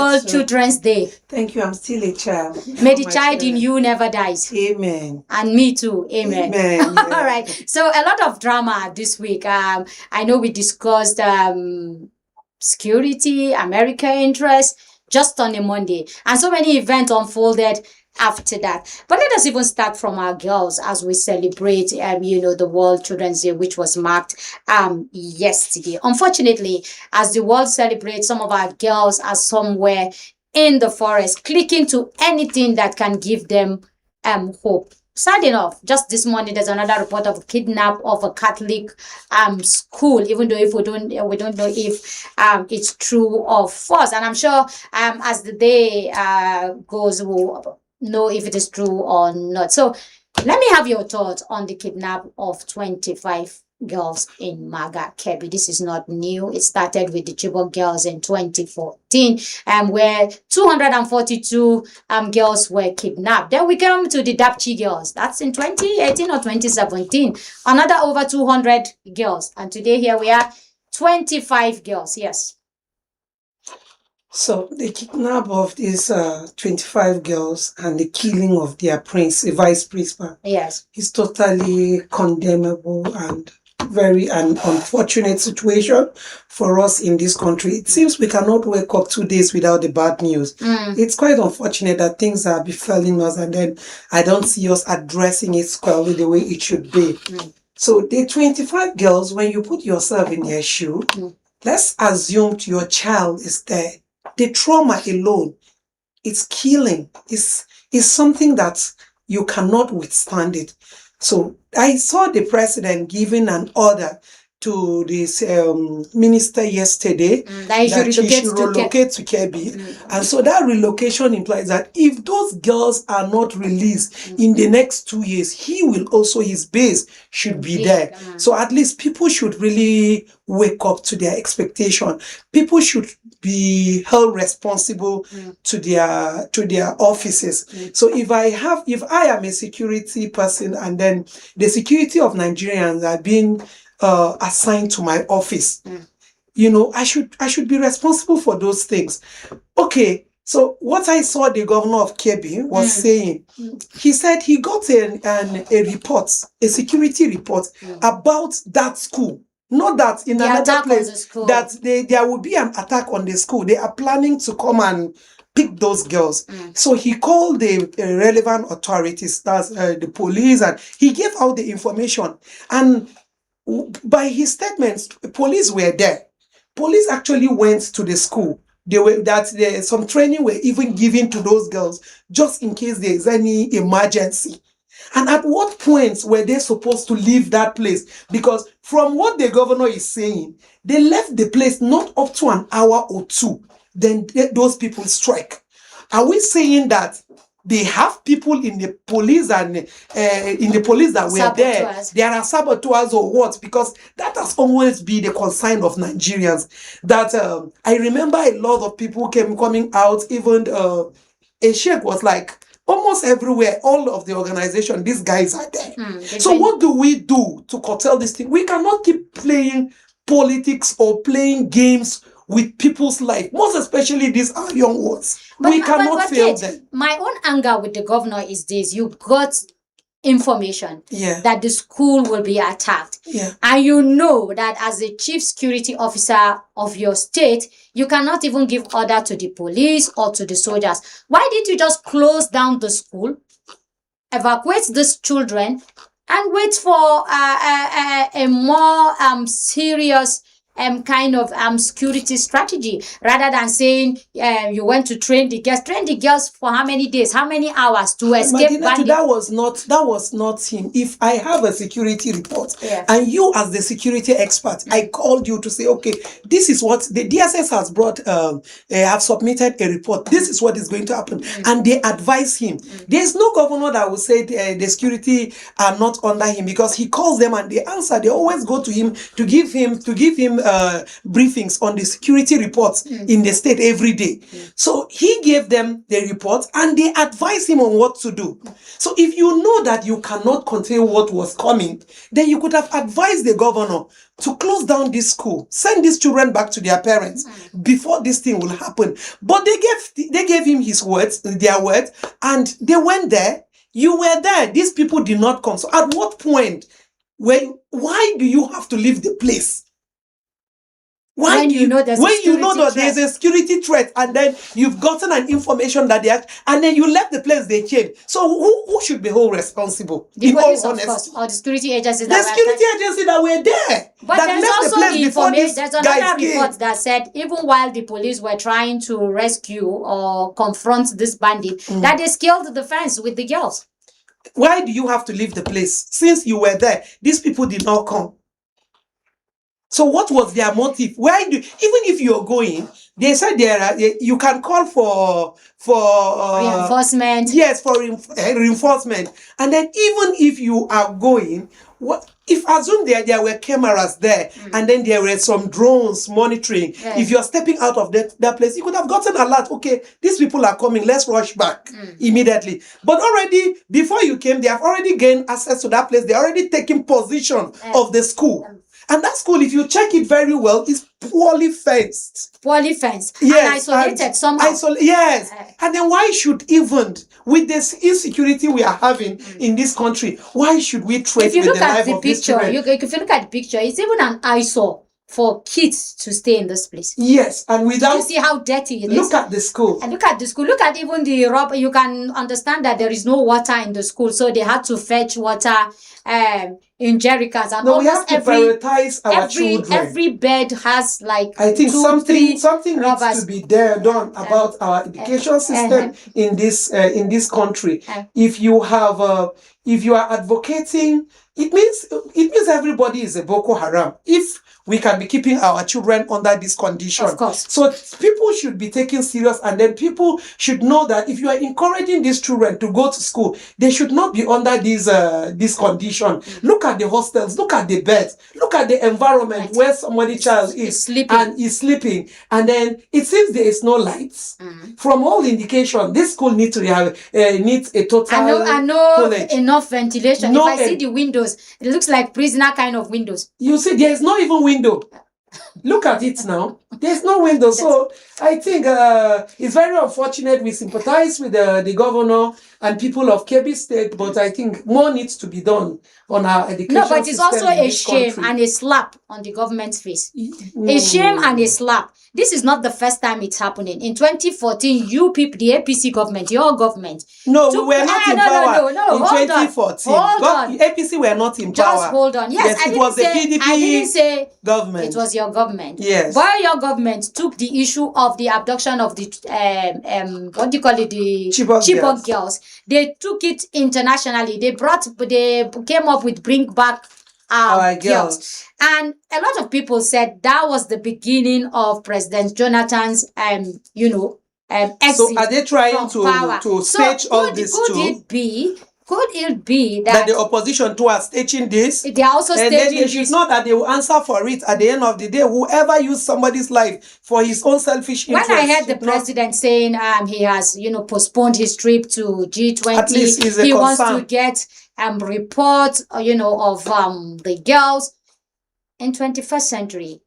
World Children's Day. Thank you. I'm still a child. May the child in you never dies. Amen. And me too. Amen. Amen. Yeah. All right. So a lot of drama this week. I know we discussed security, American interest, just on a Monday. And so many events unfolded after that. But let us even start from our girls as we celebrate, the World Children's Day, which was marked yesterday. Unfortunately, as the world celebrates, some of our girls are somewhere in the forest, clicking to anything that can give them hope. Sad enough, just this morning there's another report of a kidnap of a Catholic school, even though if we don't know if it's true or false. And I'm sure as the day goes, we'll know if it is true or not. So let me have your thoughts on the kidnap of 25 girls in Maga, Kebbi. This is not new. It started with the Chibok girls in 2014, where 242 girls were kidnapped. Then we come to the Dapchi girls. That's in 2018 or 2017. Another over 200 girls. And today here we are, 25 girls. Yes. So the kidnap of these 25 girls and the killing of their vice principal, yes, is totally condemnable and very an unfortunate situation for us in this country. It seems we cannot wake up 2 days without the bad news. It's quite unfortunate that things are befalling us, and then I don't see us addressing it squarely the way it should be. So the 25 girls, when you put yourself in their shoe, let's assume your child is there. The trauma alone, it's killing. It's something that you cannot withstand it. So I saw the president giving an order to this minister yesterday that she should relocate to Kebbi. And so that relocation implies that if those girls are not released in the next 2 years, his base should be there. So at least people should really wake up to their expectation. People should be held responsible to their offices. So if I am a security person and then the security of Nigerians are being assigned to my office, I should be responsible for those things. Okay, so what I saw the governor of Kebbi was saying, he said he got a report, a security report about that school. Not that in another place that there will be an attack on the school. They are planning to come and pick those girls. So he called the relevant authorities, that's the police, and he gave out the information. And by his statements, police were there. Police actually went to the school. Some training were even given to those girls just in case there is any emergency. And at what point were they supposed to leave that place? Because from what the governor is saying, they left the place not up to an hour or two. Then those people strike. Are we saying that they have people in the police and in the police that were there are saboteurs or what? Because that has always been the concern of Nigerians. That I remember a lot of people coming out. Even a sheikh was like, almost everywhere, all of the organization, these guys are there. So what do we do to curtail this thing? We cannot keep playing politics or playing games with people's life, most especially these are young ones. We cannot fail them. My own anger with the governor is this: you got information that the school will be attacked, and you know that as the chief security officer of your state, you cannot even give order to the police or to the soldiers. Why didn't you just close down the school, evacuate these children, and wait for a more serious kind of security strategy, rather than saying you went to train the girls for how many days, how many hours to escape bandits? That was not him. If I have a security report and you as the security expert, I called you to say, okay, this is what the DSS has brought, have submitted a report. This is what is going to happen. And they advise him. There's no governor that will say the security are not under him, because he calls them and they answer. They always go to him to give him briefings on the security reports in the state every day. So he gave them the reports and they advised him on what to do. So if you know that you cannot contain what was coming, then you could have advised the governor to close down this school, send these children back to their parents before this thing will happen. But they gave him their words, and they went there. You were there. These people did not come. So at what point, why do you have to leave the place? When you know that there's a security threat, and then you've gotten an information that and then you left the place, they came. So who should be held responsible? The police, of course, or the security agencies. The security agency that were there. But there's also information. There's another report that said even while the police were trying to rescue or confront this bandit, that they scaled the fence with the girls. Why do you have to leave the place? Since you were there, these people did not come. So what was their motive? Even if you're going, they said you can call for reinforcement. Yes, for reinforcement. And then even if you are going, assume there were cameras there, and then there were some drones monitoring. Yes. If you're stepping out of that place, you could have gotten an alert. Okay, these people are coming. Let's rush back immediately. But already before you came, they have already gained access to that place. They're already taking possession of the school. And that school, if you check it very well, is poorly fenced. Poorly fenced. Yes. And isolated somehow. Yes. And then why should with this insecurity we are having in this country, why should we trade with the life of these children? If you look at the picture, it's even an eyesore for kids to stay in this place. Yes, and without... You see how dirty it is? Look at the school. And look at the school. Look at even the rubber. You can understand that there is no water in the school, so they had to fetch water in jerrycans. And we have to prioritize our children. Every bed has I think something needs to be done about our education system in this country. If you are advocating, it means everybody is a Boko Haram. If we can be keeping our children under this condition. Of course. So people should be taken serious, and then people should know that if you are encouraging these children to go to school, they should not be under this condition. Look at the hostels, look at the beds, look at the environment where somebody's child is sleeping. And then it seems there is no lights. From all indication, this school needs a total enough ventilation. If I see the windows, it looks like prisoner kind of windows. You see, there is not even window. Look at it now. There's no window. So I think it's very unfortunate. We sympathize with the governor and people of Kebbi State, but I think more needs to be done on our education system. No, but it's also a shame and a slap on the government's face. A shame and a slap. This is not the first time it's happening. In 2014, you people, the APC government, your government. No, we were not in power. In 2014. Hold on. APC were not in power. Just hold on. Yes, it was the PDP I didn't say government. It was your government. Yes. But your government took the issue of the abduction of the, what do you call it? The Chibok girls. They took it internationally. They came up with Bring Back Our Girls. And a lot of people said that was the beginning of President Jonathan's, exit. So are they trying to stage all this too? Could it be that the opposition too are staging this? They are also staging this. And then they should know that they will answer for it at the end of the day. Whoever used somebody's life for his own selfish interest. When I heard the president saying he has postponed his trip to G20, at least he wants to get reports of the girls in 21st century.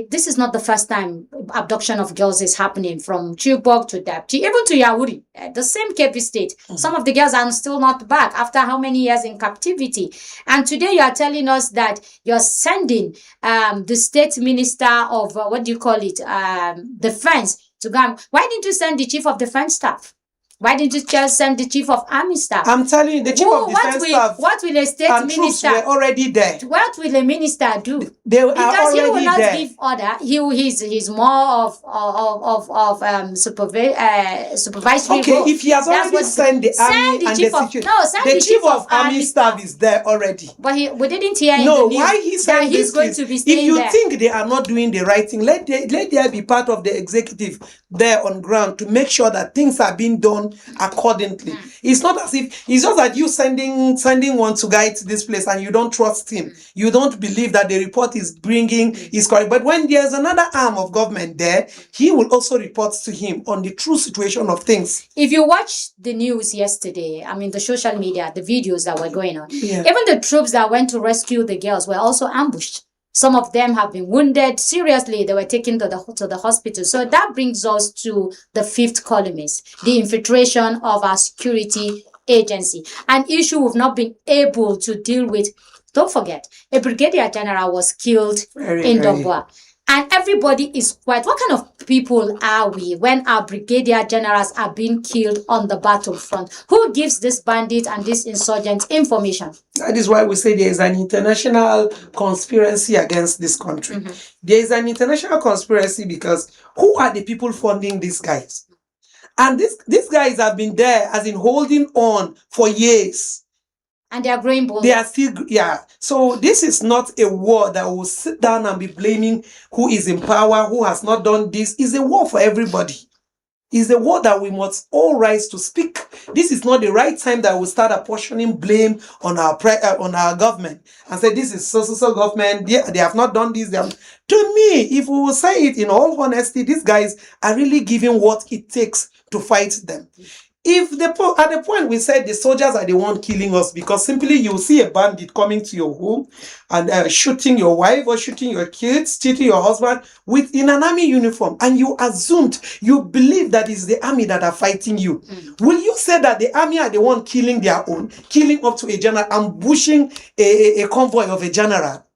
This is not the first time abduction of girls is happening, from Chibok to Dapchi, even to Yauri, the same Kebbi State. Some of the girls are still not back after how many years in captivity. And today you are telling us that you're sending the state minister of, defense to go. Why didn't you send the chief of defense staff? Why didn't you just send the chief of army staff? I'm telling you, the chief of defense staff what will a state and minister troops were already there. What will a minister do? They are because already he will not there. give order. He's more of supervisory. Okay, role. if he has already sent the army and the chief of army staff is there already. But we didn't hear in no, the news why he said that he's going to be staying if you there. think they are not doing the right thing, let there be part of the executive there on ground to make sure that things are being done done accordingly. It's not as if it's just that you sending one to guide to this place and you don't trust him. You don't believe that the report is bringing is correct. But when there's another arm of government there, he will also report to him on the true situation of things. If you watch the news yesterday, I mean the social media, the videos that were going on, Yeah. even the troops that went to rescue the girls were also ambushed. Some of them have been wounded seriously. They were taken to the hospital. So that brings us to the fifth columnist, the infiltration of our security agency, an issue we've not been able to deal with. Don't forget, a brigadier general was killed in Dombua. And everybody is quiet. What kind of people are we when our brigadier generals are being killed on the battlefront? Who gives this bandit and this insurgent information? That is why we say there is an international conspiracy against this country. There is an international conspiracy because who are the people funding these guys? And these guys have been there as in holding on for years. And they are growing bold. They are still, yeah. So this is not a war that will sit down and be blaming who is in power, who has not done this. It's a war for everybody. It's a war that we must all rise to speak. This is not the right time that we start apportioning blame on our government and say this is so government. They have not done this. To me, if we will say it in all honesty, these guys are really giving what it takes to fight them. If at the point we said the soldiers are the one killing us because simply you see a bandit coming to your home and shooting your wife or shooting your kids, cheating your husband in an army uniform, and you believe that it's the army that are fighting you. Will you say that the army are the one killing their own, killing up to a general, ambushing a convoy of a general?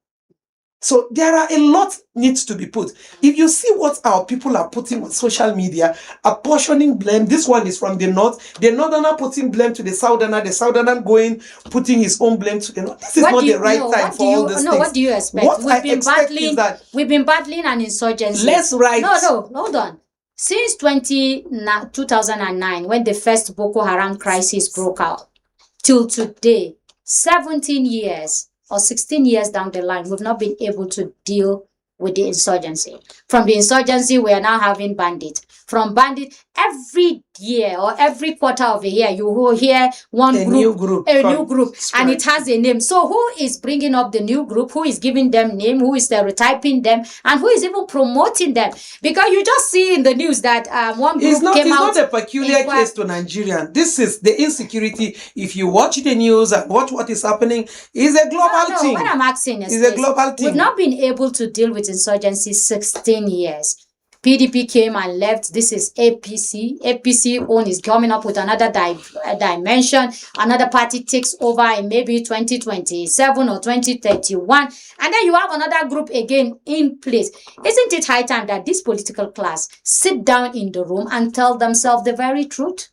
So there are a lot needs to be put. If you see what our people are putting on social media, apportioning blame, this one is from the north, the northerner putting blame to the southerner putting his own blame to the north. This is not the right time for all this. What do you expect? We've been battling an insurgency. Let's write. No, hold on. Since 2009, when the first Boko Haram crisis broke out, till today, 17 years or 16 years down the line, we've not been able to deal with the insurgency. From the insurgency, we are now having bandit. From bandit, every year or every quarter of a year, you will hear a new group, and it has a name. So who is bringing up the new group? Who is giving them name? Who is stereotyping them? And who is even promoting them? Because you just see in the news that one group came out. It's not a peculiar case to Nigerian. This is the insecurity. If you watch the news and watch what is happening, is a global thing. What I'm asking is a global thing. We've not been able to deal with insurgency 16 years. PDP came and left. This is APC. APC own is coming up with another dimension. Another party takes over in maybe 2027 or 2031. And then you have another group again in place. Isn't it high time that this political class sit down in the room and tell themselves the very truth?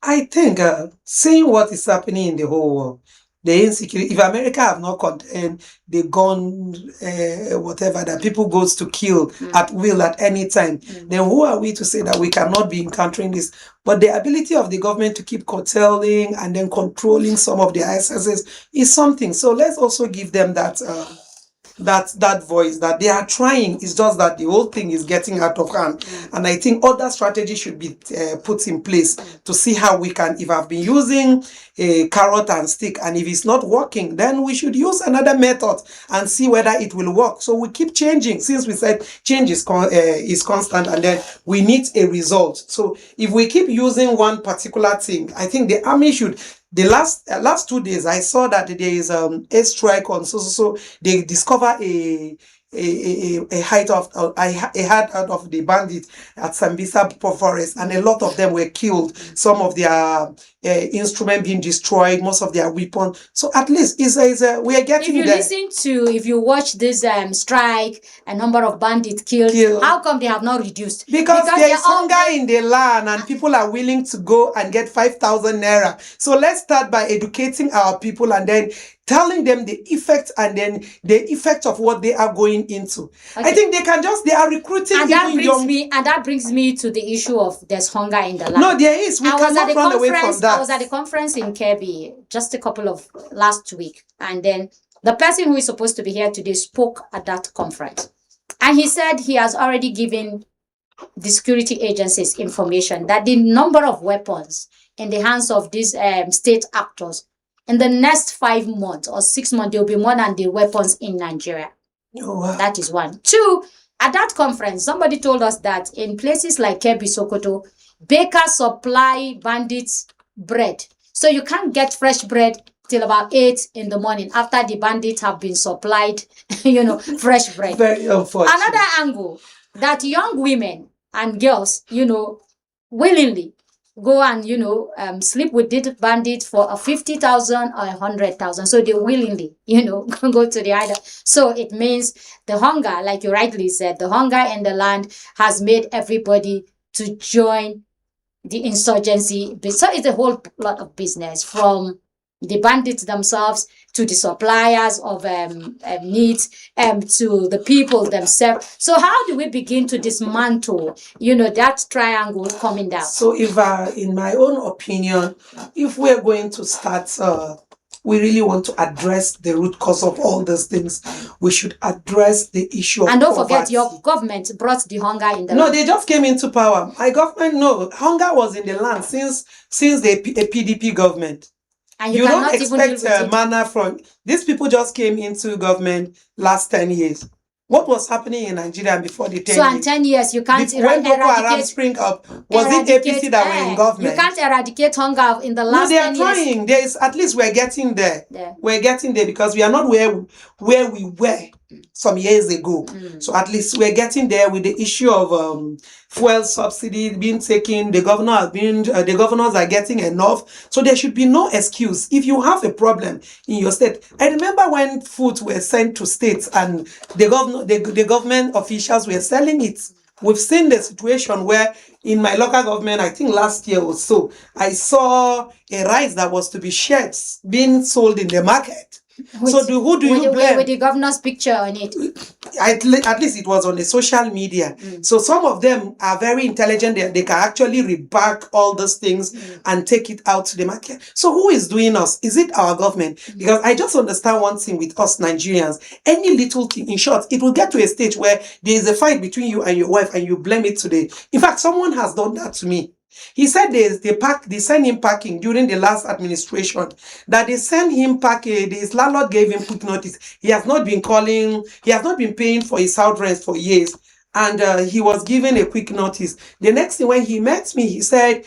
I think seeing what is happening in the whole world, the insecurity, if America have not contained the gun, whatever, that people goes to kill at will at any time, then who are we to say that we cannot be encountering this? But the ability of the government to keep curtailing and then controlling some of their excesses is something. So let's also give them that voice that they are trying. It's just that the whole thing is getting out of hand. And I think other strategies should be put in place to see how we can, if I've been using a carrot and stick and if it's not working, then we should use another method and see whether it will work. So we keep changing, since we said change is constant, and then we need a result. So if we keep using one particular thing, I think the army should. The last 2 days, I saw that there is a strike on so they discover a hideout of the bandit at Sambisa Forest, and a lot of them were killed. Some of their instruments being destroyed, most of their weapons. So at least we are getting there. If you watch this strike, a number of bandits killed. How come they have not reduced? Because there is hunger in the land and people are willing to go and get 5,000 naira. So let's start by educating our people and then telling them the effect and then the effect of what they are going into. Okay. I think they are recruiting and that brings me to the issue of there's hunger in the land. No, there is. We cannot run away from that. I was at the conference in Kebbi just a couple of last week, and then the person who is supposed to be here today spoke at that conference. And he said he has already given the security agencies information that the number of weapons in the hands of these state actors in the next 5 months or 6 months, there will be more than the weapons in Nigeria. Oh, wow. That is one. Two, at that conference, somebody told us that in places like Kebbi, Sokoto, bakers supply bandits bread. So you can't get fresh bread till about 8 in the morning after the bandits have been supplied, fresh bread. Very unfortunate. Another angle, that young women and girls, willingly go and sleep with the bandit for a 50,000 or 100,000. So they willingly, go to the island. So it means the hunger, like you rightly said, the hunger in the land has made everybody to join the insurgency. So it's a whole lot of business, from the bandits themselves to the suppliers of needs to the people themselves. So how do we begin to dismantle, that triangle coming down? So if, in my own opinion, if we're going to start, we really want to address the root cause of all these things, we should address the issue of And don't poverty. forget, your government brought the hunger in the No, land. they just came into power. My government, no, hunger was in the land since the PDP government. And You don't cannot even deal expect with it. manna from these people. Just came into government last 10 years. What was happening in Nigeria before the 10 So years? in 10 years, you can't When Boko Haram eradicate. spring up, was it APC that were in government? You can't eradicate hunger in the No, last they are 10 years. trying. There is, at least we're getting there. Yeah. We're getting there because we are not where we were some years ago. So at least we're getting there with the issue of fuel subsidy being taken. The governors are getting enough. So there should be no excuse. If you have a problem in your state, I remember when food were sent to states and the government officials were selling it. We've seen the situation where in my local government, I think last year or so, I saw a rice that was to be shared being sold in the market. Who do you blame? With the governor's picture on it. At least it was on the social media. So some of them are very intelligent. They can actually reback all those things and take it out to the market. So who is doing us? Is it our government? Because I just understand one thing with us Nigerians. Any little thing, in short, it will get to a stage where there is a fight between you and your wife and you blame it today. In fact, someone has done that to me. He said they sent him packing during the last administration, that they sent him packing. His landlord gave him quick notice. He has not been paying for his house rent for years. And he was given a quick notice. The next thing, when he met me, he said,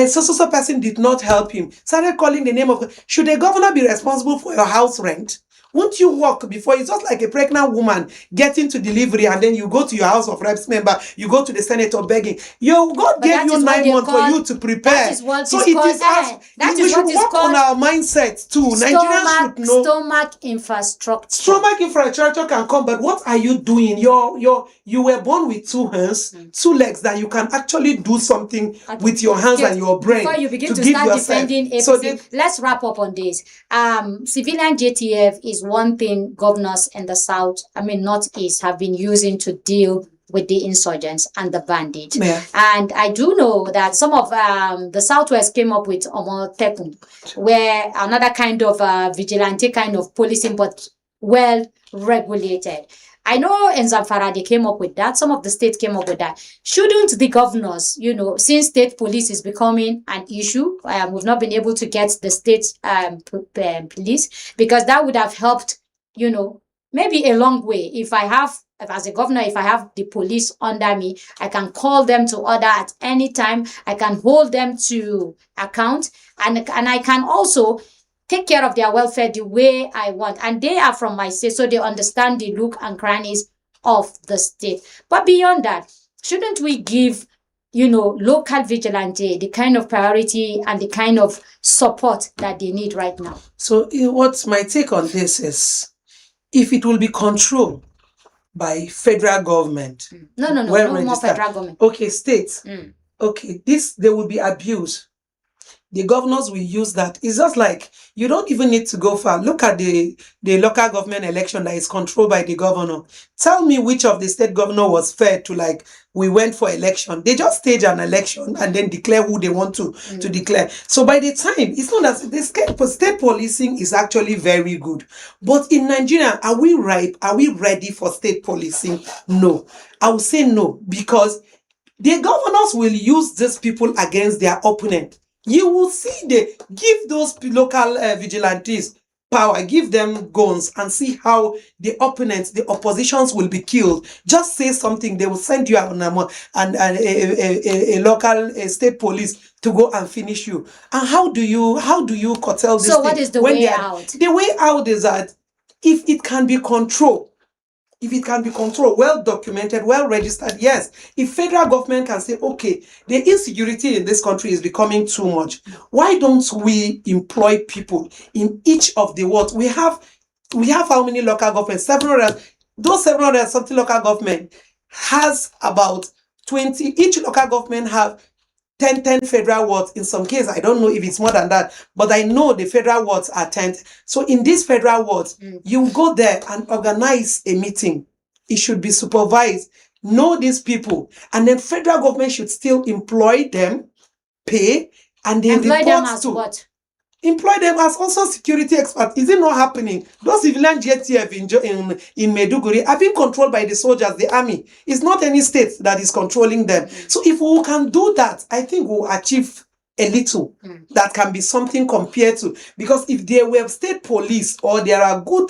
so person did not help him. Started calling the name of, should the governor be responsible for your house rent? Won't you work before? It's just like a pregnant woman getting to delivery and then you go to your House of Reps member, you go to the senator begging. God gave you 9 months for you to prepare. That is what so is it called, is us. We should work on our mindset too. Nigerians should know. Stomach infrastructure. Stomach infrastructure can come, but what are you doing? You were born with 2 hands, 2 legs, that you can actually do something with your hands and your brain. Before you begin to give start yourself. defending APC, let's wrap up on this. Civilian JTF is one thing governors in the south, northeast, have been using to deal with the insurgents and the bandits. Yeah. And I do know that some of the southwest came up with Omotekun, where another kind of vigilante kind of policing, but well regulated. I know in Zamfara they came up with that. Some of the states came up with that. Shouldn't the governors, since state police is becoming an issue, we've not been able to get the state police, because that would have helped, maybe a long way. As a governor, if I have the police under me, I can call them to order at any time. I can hold them to account, and I can also take care of their welfare the way I want. And they are from my state, so they understand the look and crannies of the state. But beyond that, shouldn't we give, local vigilante the kind of priority and the kind of support that they need right now? So what's my take on this is, if it will be controlled by federal government. No more federal government. Okay, states. Okay, there will be abuse. The governors will use that. It's just like, you don't even need to go far. Look at the local government election that is controlled by the governor. Tell me which of the state governor was fair to, we went for election. They just stage an election and then declare who they want to declare. So by the time, it's not as the state policing is actually very good. But in Nigeria, are we ripe? Are we ready for state policing? No. I would say no, because the governors will use these people against their opponent. You will see they give those local vigilantes power, give them guns, and see how the opponents, the oppositions will be killed. Just say something, they will send you and a local state police to go and finish you. And how do you curtail this? So what is the way out? The way out is that if it can be controlled, well documented, well registered, yes. If federal government can say, okay, the insecurity in this country is becoming too much, why don't we employ people in each of the wards? We have how many local governments? 700. Those 700 something local government has about 20. Each local government have 10 federal wards. In some cases, I don't know if it's more than that, but I know the federal wards are 10. So in these federal wards, you go there and organize a meeting. It should be supervised. Know these people. And then federal government should still employ them, pay, and then employ them as to what? Employ them as also security experts. Is it not happening? Those civilian JTF in Maiduguri are being controlled by the soldiers, the army. It's not any state that is controlling them. So if we can do that, I think we'll achieve a little. That can be something compared to, because if there were state police or there are good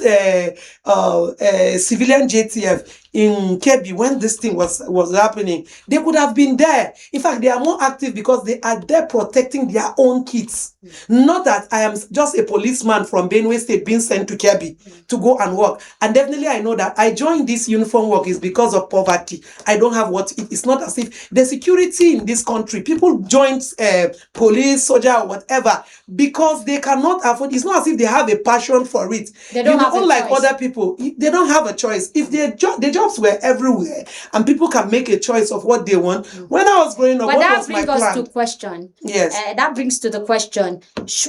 civilian JTF in Kebbi when this thing was happening, they could have been there. In fact, they are more active because they are there protecting their own kids. Not that I am just a policeman from Benue State being sent to Kebbi to go and work. And definitely I know that I joined this uniform work is because of poverty. I don't have what it's not as if the security in this country, people join police, soldier, or whatever, because they cannot afford. It's not as if they have a passion for it. They don't have unlike other people, they don't have a choice. If the jobs were everywhere and people can make a choice of what they want. When I was growing up, but what that was my brings us plan? to question. Yes. That brings to the question: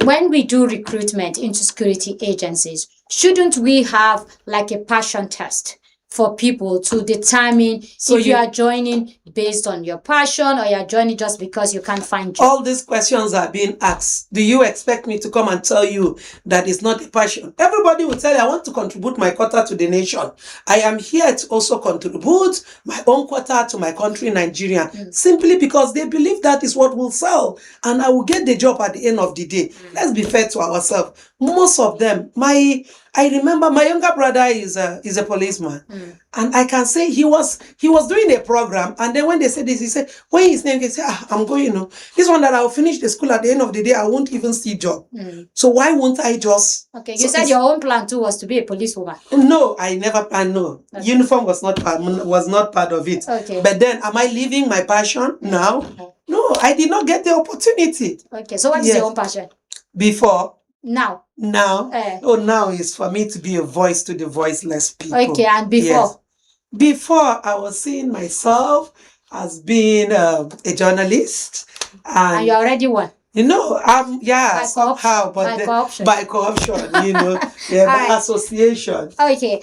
when we do recruitment into security agencies, shouldn't we have like a passion test for people to determine if you are joining based on your passion or you are joining just because you can't find jobs? All these questions are being asked. Do you expect me to come and tell you that it's not a passion? Everybody will tell you, I want to contribute my quota to the nation. I am here to also contribute my own quota to my country, Nigeria, simply because they believe that is what will sell and I will get the job at the end of the day. Let's be fair to ourselves. Most of them, I remember my younger brother is a policeman, and I can say he was doing a program, and then when they said this, he said, when his name, he said, I'm going, this one that I'll finish the school at the end of the day, I won't even see job. So why won't I just? Okay, you said your own plan too was to be a policewoman. No, I know. Okay. Uniform was not part of it. Okay. But then, am I living my passion now? No, I did not get the opportunity. Okay, so what is your own passion? Before. Now now is for me to be a voice to the voiceless people. Okay, and before? Yes. Before, I was seeing myself as being a journalist. And you're already one? Somehow, but by corruption, by association. Okay,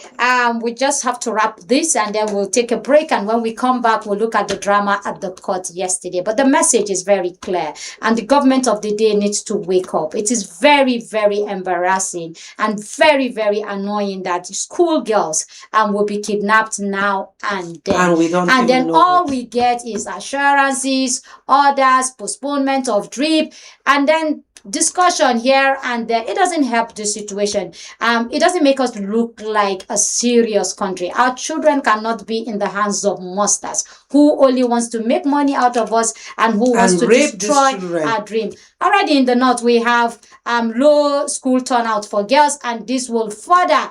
we just have to wrap this and then we'll take a break, and when we come back, we'll look at the drama at the court yesterday. But the message is very clear, and the government of the day needs to wake up. It is very, very embarrassing and very, very annoying that schoolgirls will be kidnapped now and then. And we don't and then know all we get is assurances, orders, postponement of drip, and then discussion here and there. It doesn't help the situation. It doesn't make us look like a serious country. Our children cannot be in the hands of monsters who only wants to make money out of us and who wants to destroy our dream. Already in the north, we have low school turnout for girls, and this will further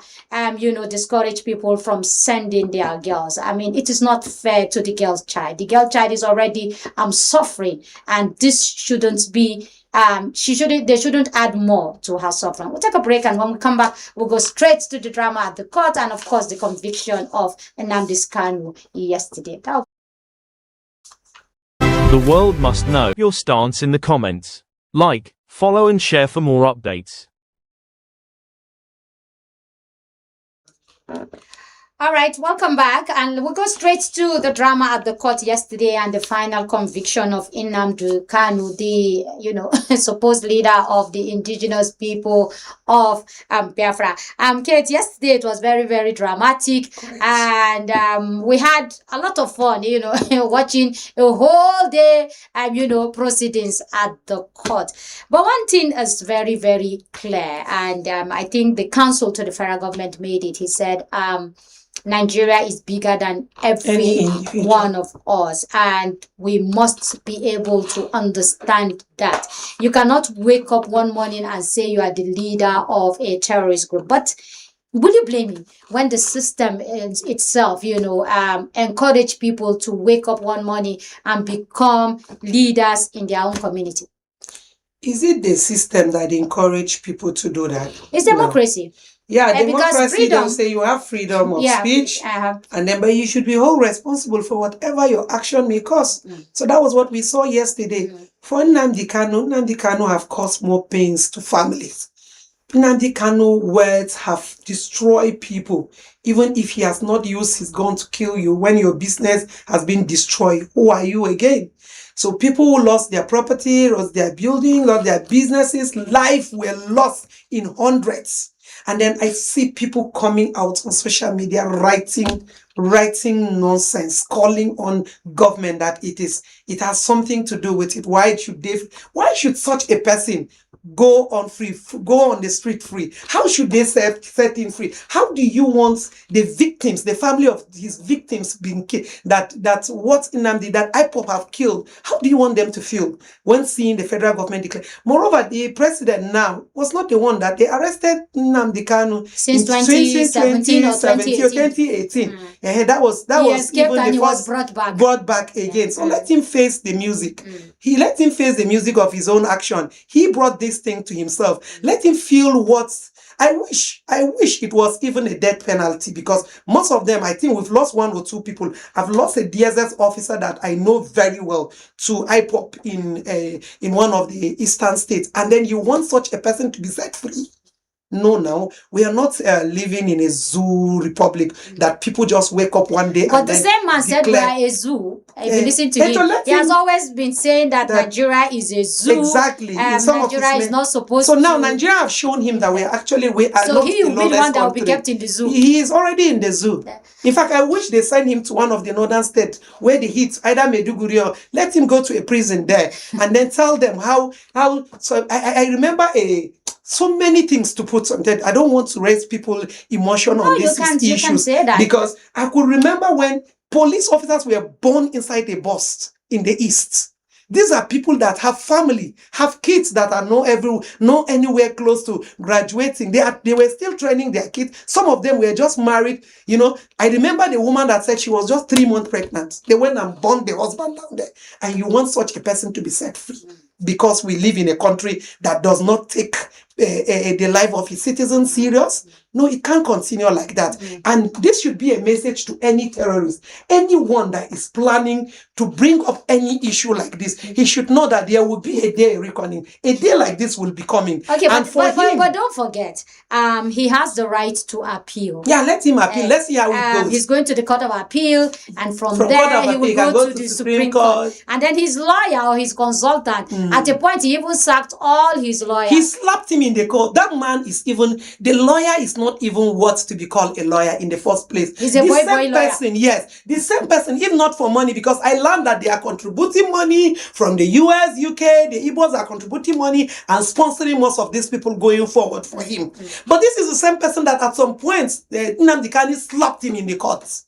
discourage people from sending their girls. I mean, it is not fair to the girl child. The girl child is already suffering, and this shouldn't be they shouldn't add more to her suffering. We'll take a break, and when we come back, we'll go straight to the drama at the court and of course the conviction of Nnamdi Kanu yesterday. The world must know your stance in the comments. Like, follow and share for more updates. All right, welcome back. And we'll go straight to the drama at the court yesterday and the final conviction of Nnamdi Kanu, the, supposed leader of the indigenous people of Biafra. Kate, yesterday it was very, very dramatic. And we had a lot of fun, watching a whole day, proceedings at the court. But one thing is very, very clear. And I think the counsel to the federal government made it. He said, Nigeria is bigger than every one of us, and we must be able to understand that. You cannot wake up one morning and say you are the leader of a terrorist group. But will you blame me when the system itself, encourage people to wake up one morning and become leaders in their own community? Is it the system that encourage people to do that? It's democracy. No. Yeah, democracy, they'll say you have freedom of speech, and then but you should be held responsible for whatever your action may cause. So that was what we saw yesterday. For Nnamdi Kanu have caused more pains to families. Nnamdi Kanu words have destroyed people. Even if he has not used his gun to kill you, when your business has been destroyed, who are you again? So people who lost their property, lost their building, lost their businesses, life were lost in hundreds. And then I see people coming out on social media writing nonsense, calling on government that it has something to do with it. Why should such a person go on the street free? How should they set him free? How do you want the victims, the family of his victims being killed, that what Nnamdi, that IPOP have killed, how do you want them to feel when seeing the federal government declare? Moreover, the president now was not the one that they arrested Nnamdi Kanu since 2017 or 2018. That was even the first brought back again. So let him face the music. He let him face the music of his own action. He brought this thing to himself. Let him feel what I wish it was even a death penalty, because most of them, I think we've lost one or two people. I've lost a DSS officer that I know very well to IPOP in one of the eastern states. And then you want such a person to be set free? No, now we are not living in a zoo republic that people just wake up one day. But the same man said we are a zoo. If you listen to him, he has always been saying that Nigeria is a zoo. Exactly. Nigeria is not supposed to. So now Nigeria have shown him that we are not he will be the one that will be kept in the zoo. He is already in the zoo. In fact, I wish they send him to one of the northern states where the heat, either Maiduguri, or let him go to a prison there and then tell them how. So I remember so many things to put on that. I don't want to raise people's emotion on these issues, you can say that. Because I could remember when police officers were born inside a bus in the East. These are people that have family, have kids that are not anywhere close to graduating. They were still training their kids. Some of them were just married. I remember the woman that said she was just 3 months pregnant. They went and burned the husband down there. And you want such a person to be set free, because we live in a country that does not take the life of its citizens serious. No, it can't continue like that. And this should be a message to any terrorist, anyone that is planning to bring up any issue like this. He should know that there will be a day reckoning. A day like this will be coming. Okay, but don't forget, he has the right to appeal. Yeah, let him appeal. Let's see how it goes. He's going to the Court of Appeal, and from there he will go to the Supreme Court. And then his lawyer or his consultant, at a point he even sacked all his lawyers. He slapped him in the court. That man is the lawyer is not even worth to be called a lawyer in the first place. He's a boy lawyer. Yes, the same person, if not for money, because I learned that they are contributing money from the US, UK, the Igbos are contributing money and sponsoring most of these people going forward for him. But this is the same person that at some point, Nnamdi Kanu slapped him in the courts.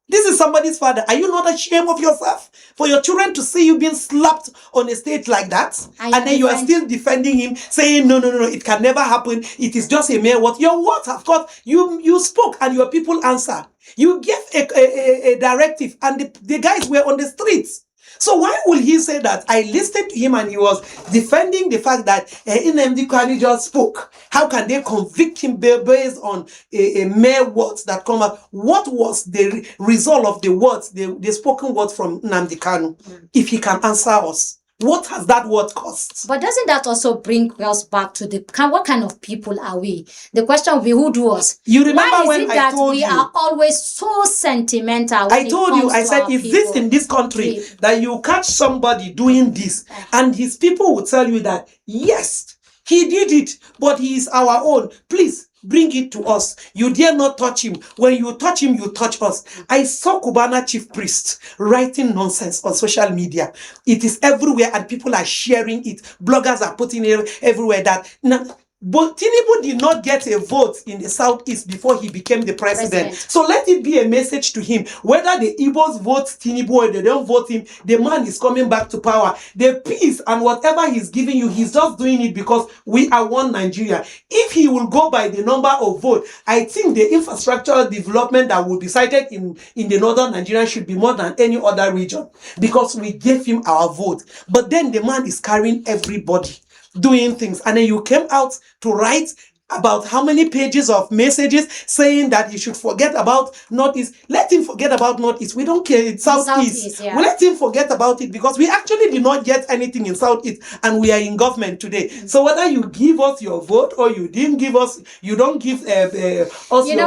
This is somebody's father. Are you not ashamed of yourself for your children to see you being slapped on a stage like that? And then you are still defending him, saying, no, it can never happen. It is just a mere word. Your words, of course, you spoke and your people answered. You gave a directive and the guys were on the streets. So why will he say that? I listened to him and he was defending the fact that Nnamdi Kanu just spoke. How can they convict him based on a mere words that come out? What was the result of the words, the spoken words from Nnamdi Kanu? If he can answer us. What has that vote cost? But doesn't that also bring us back to what kind of people are we? The question will be, who do us? You remember Why is when it I that told we you? are always so sentimental when I told you, I said, if this in this country, that you catch somebody doing this, and his people will tell you that, yes, he did it, but he is our own. Please, bring it to us. You dare not touch him. When you touch him, you touch us. I saw Cubana chief priest writing nonsense on social media. It is everywhere and people are sharing it. Bloggers are putting it everywhere that... Now, but Tinubu did not get a vote in the Southeast before he became the president. So let it be a message to him. Whether the Igbos vote Tinubu or they don't vote him, the man is coming back to power. The peace and whatever he's giving you, he's just doing it because we are one Nigeria. If he will go by the number of votes, I think the infrastructural development that will be cited in the northern Nigeria should be more than any other region because we gave him our vote. But then the man is carrying everybody, doing things, and then you came out to write about how many pages of messages saying that he should forget about Northeast. Let him forget about Northeast. We don't care. It's Southeast. Yeah. We let him forget about it because we actually did not get anything in Southeast and we are in government today. So whether you give us your vote or you didn't give us, you don't give us your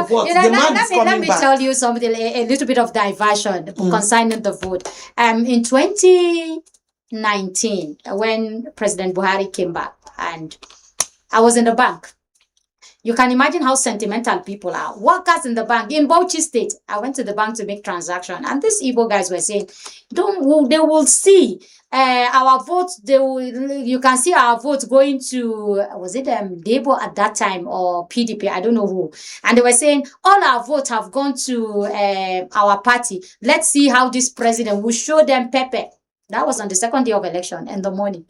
vote, the man is coming back. Let me tell you something, a little bit of diversion concerning the vote. In 2019, when President Buhari came back, and I was in the bank. You can imagine how sentimental people are. Workers in the bank in Bauchi State. I went to the bank to make transaction, and these Igbo guys were saying, they will see our votes. You can see our votes going to, was it Debo at that time or PDP? I don't know who. And they were saying all our votes have gone to our party. Let's see how this president will show them pepper. That was on the second day of election in the morning,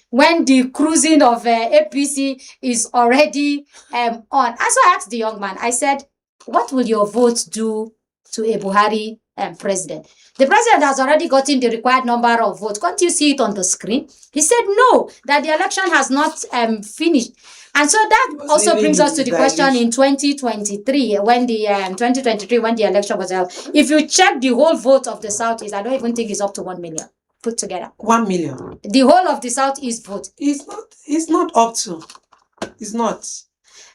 when the cruising of APC is already on. And so I asked the young man, I said, what will your vote do to a Buhari president? The president has already gotten the required number of votes. Can't you see it on the screen? He said, no, that the election has not finished. And so that also brings us to the question in 2023, when the 2023, when the election was held. If you check the whole vote of the Southeast, I don't even think it's up to 1 million. Put together 1 million. The whole of the Southeast vote. It's not up to. It's not.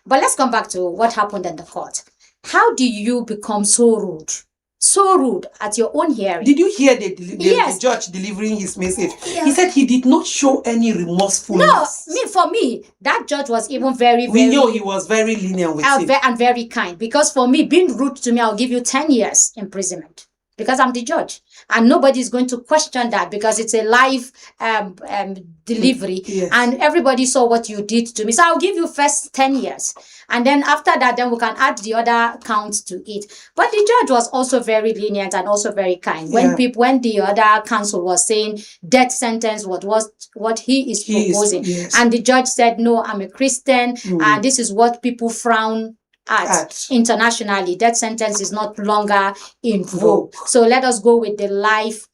But let's come back to what happened in the court. How do you become so rude? So rude at your own hearing? Did you hear the judge delivering his message? Yeah. He said he did not show any remorsefulness. No, for me, that judge was even very, we know he was very lenient with him. And very kind. Because for me, being rude to me, I'll give you 10 years imprisonment. Because I'm the judge. And nobody is going to question that because it's a live delivery. Yes. And everybody saw what you did to me. So I'll give you first 10 years. And then after that, then we can add the other counts to it. But the judge was also very lenient and also very kind. When when the other counsel was saying death sentence, what he is proposing. And the judge said, no, I'm a Christian. And this is what people frown at internationally. Death sentence is not longer in vogue. So let us go with the life,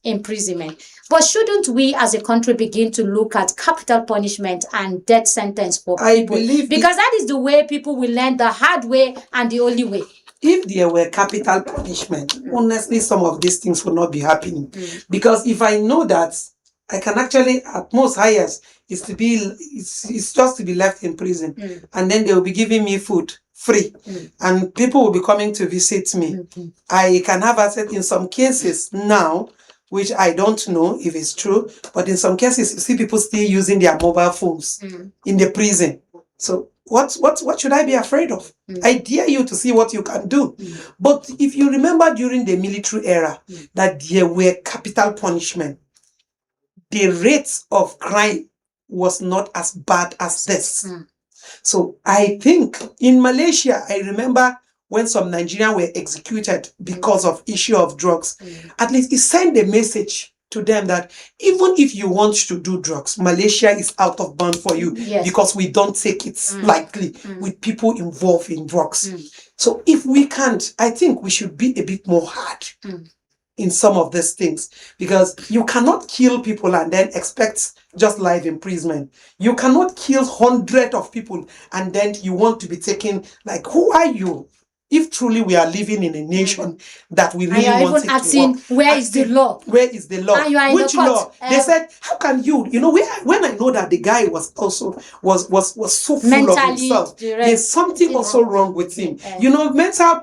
imprisonment. But shouldn't we as a country begin to look at capital punishment and death sentence for people? Because that is the way people will learn the hard way and the only way. If there were capital punishment, honestly, some of these things would not be happening. Because if I know that I can actually, at most highest, it's just to be left in prison. And then they will be giving me food free. And people will be coming to visit me. I can have access in some cases now, which I don't know if it's true, but in some cases, you see people still using their mobile phones in the prison. So what should I be afraid of? I dare you to see what you can do. But if you remember during the military era, that there were capital punishment, the rate of crime was not as bad as this. So I think in Malaysia, I remember when some Nigerians were executed because of issue of drugs, at least it sent a message to them that even if you want to do drugs, Malaysia is out of bound for you because we don't take it lightly with people involved in drugs. So if we can't, I think we should be a bit more hard in some of these things, because you cannot kill people and then expect just life imprisonment. You cannot kill hundreds of people and then you want to be taken, like, who are you? if truly we are living in a nation that we And really you are want even it to asking, work, where is the law? where is the law? And you are in Which the court. law? They said, how can you, when I know that the guy was also was so full of Mentally himself, direct. there's something also wrong with him.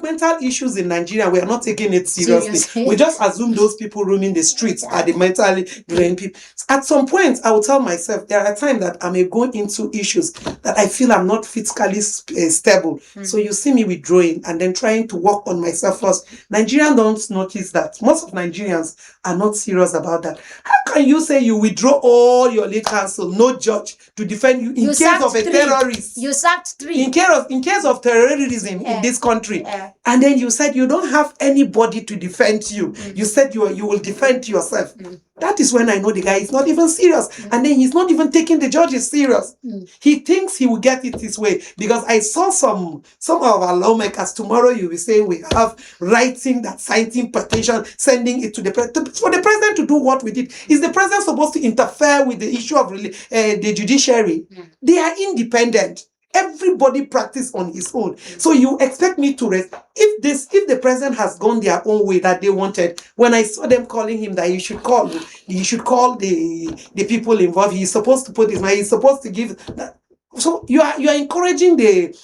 Mental issues in Nigeria, we are not taking it seriously. We just assume those people roaming the streets are the mentally drained people. At some point, I will tell myself, there are times that I may go into issues that I feel I'm not physically stable. So you see me withdrawing and then trying to work on myself first. Nigerians don't notice that. Most of Nigerians are not serious about that. How can you say you withdraw all your lead counsel, no judge to defend you in case of a terrorist? You sacked 3. In case of terrorism in this country, and then you said you don't have anybody to defend you. You said you will defend yourself. That is when I know the guy is not even serious, and then he's not even taking the judges serious. He thinks he will get it his way, because I saw some of our lawmakers tomorrow. You will be saying we have writing that signing petition, sending it to the president for the president to do what we did. Is the president supposed to interfere with the issue of the judiciary? They are independent. Everybody practice on his own. So you expect me to rest? If the president has gone their own way that they wanted, when I saw them calling him that he should call the people involved, he's supposed to put his mind, he's supposed to give that. So you are encouraging the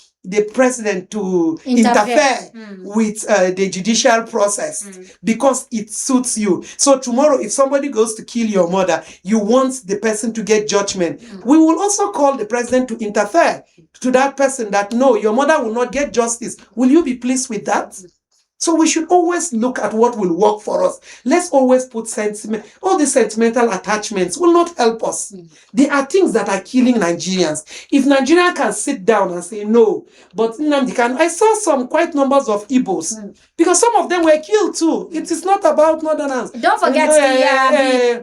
president to interfere with the judicial process because it suits you. So tomorrow, if somebody goes to kill your mother, you want the person to get judgment. We will also call the president to interfere to that person that, no, your mother will not get justice. Will you be pleased with that? So we should always look at what will work for us. Let's always put sentiment. All these sentimental attachments will not help us. There are things that are killing Nigerians. If Nigeria can sit down and say no, but Nnamdi can. I saw some quite numbers of Igbos because some of them were killed too. It is not about Northerners. Don't forget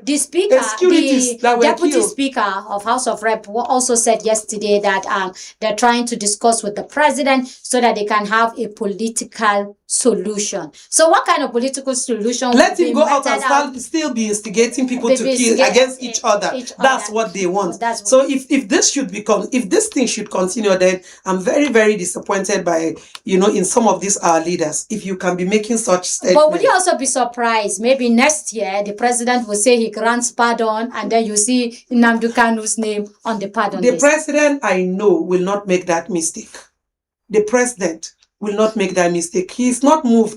the speaker, the deputy speaker of House of Rep also said yesterday that they're trying to discuss with the president so that they can have a political solution. So what kind of political solution? Let him go out and still be instigating people to kill against each other. That's what they want. So if this thing should continue, then I'm very, very disappointed by, in some of these our leaders. If you can be making such statements. But would you also be surprised? Maybe next year the president will say he grants pardon, and then you see Nnamdi Kanu's name on the pardon list. The president, I know, will not make that mistake. The president will not make that mistake. He is not moved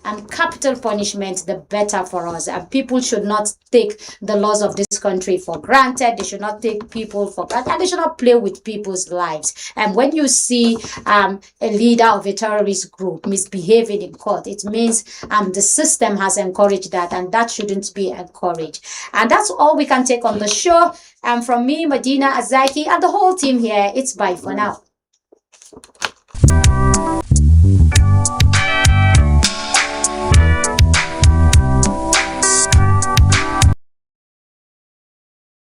and capital punishment, the better for us. And people should not take the laws of this country for granted. They should not take people for granted, and they should not play with people's lives. And when you see a leader of a terrorist group misbehaving in court, it means the system has encouraged that, and that shouldn't be encouraged. And that's all we can take on the show. And from me, Medina Azaki, and the whole team here, it's bye for now.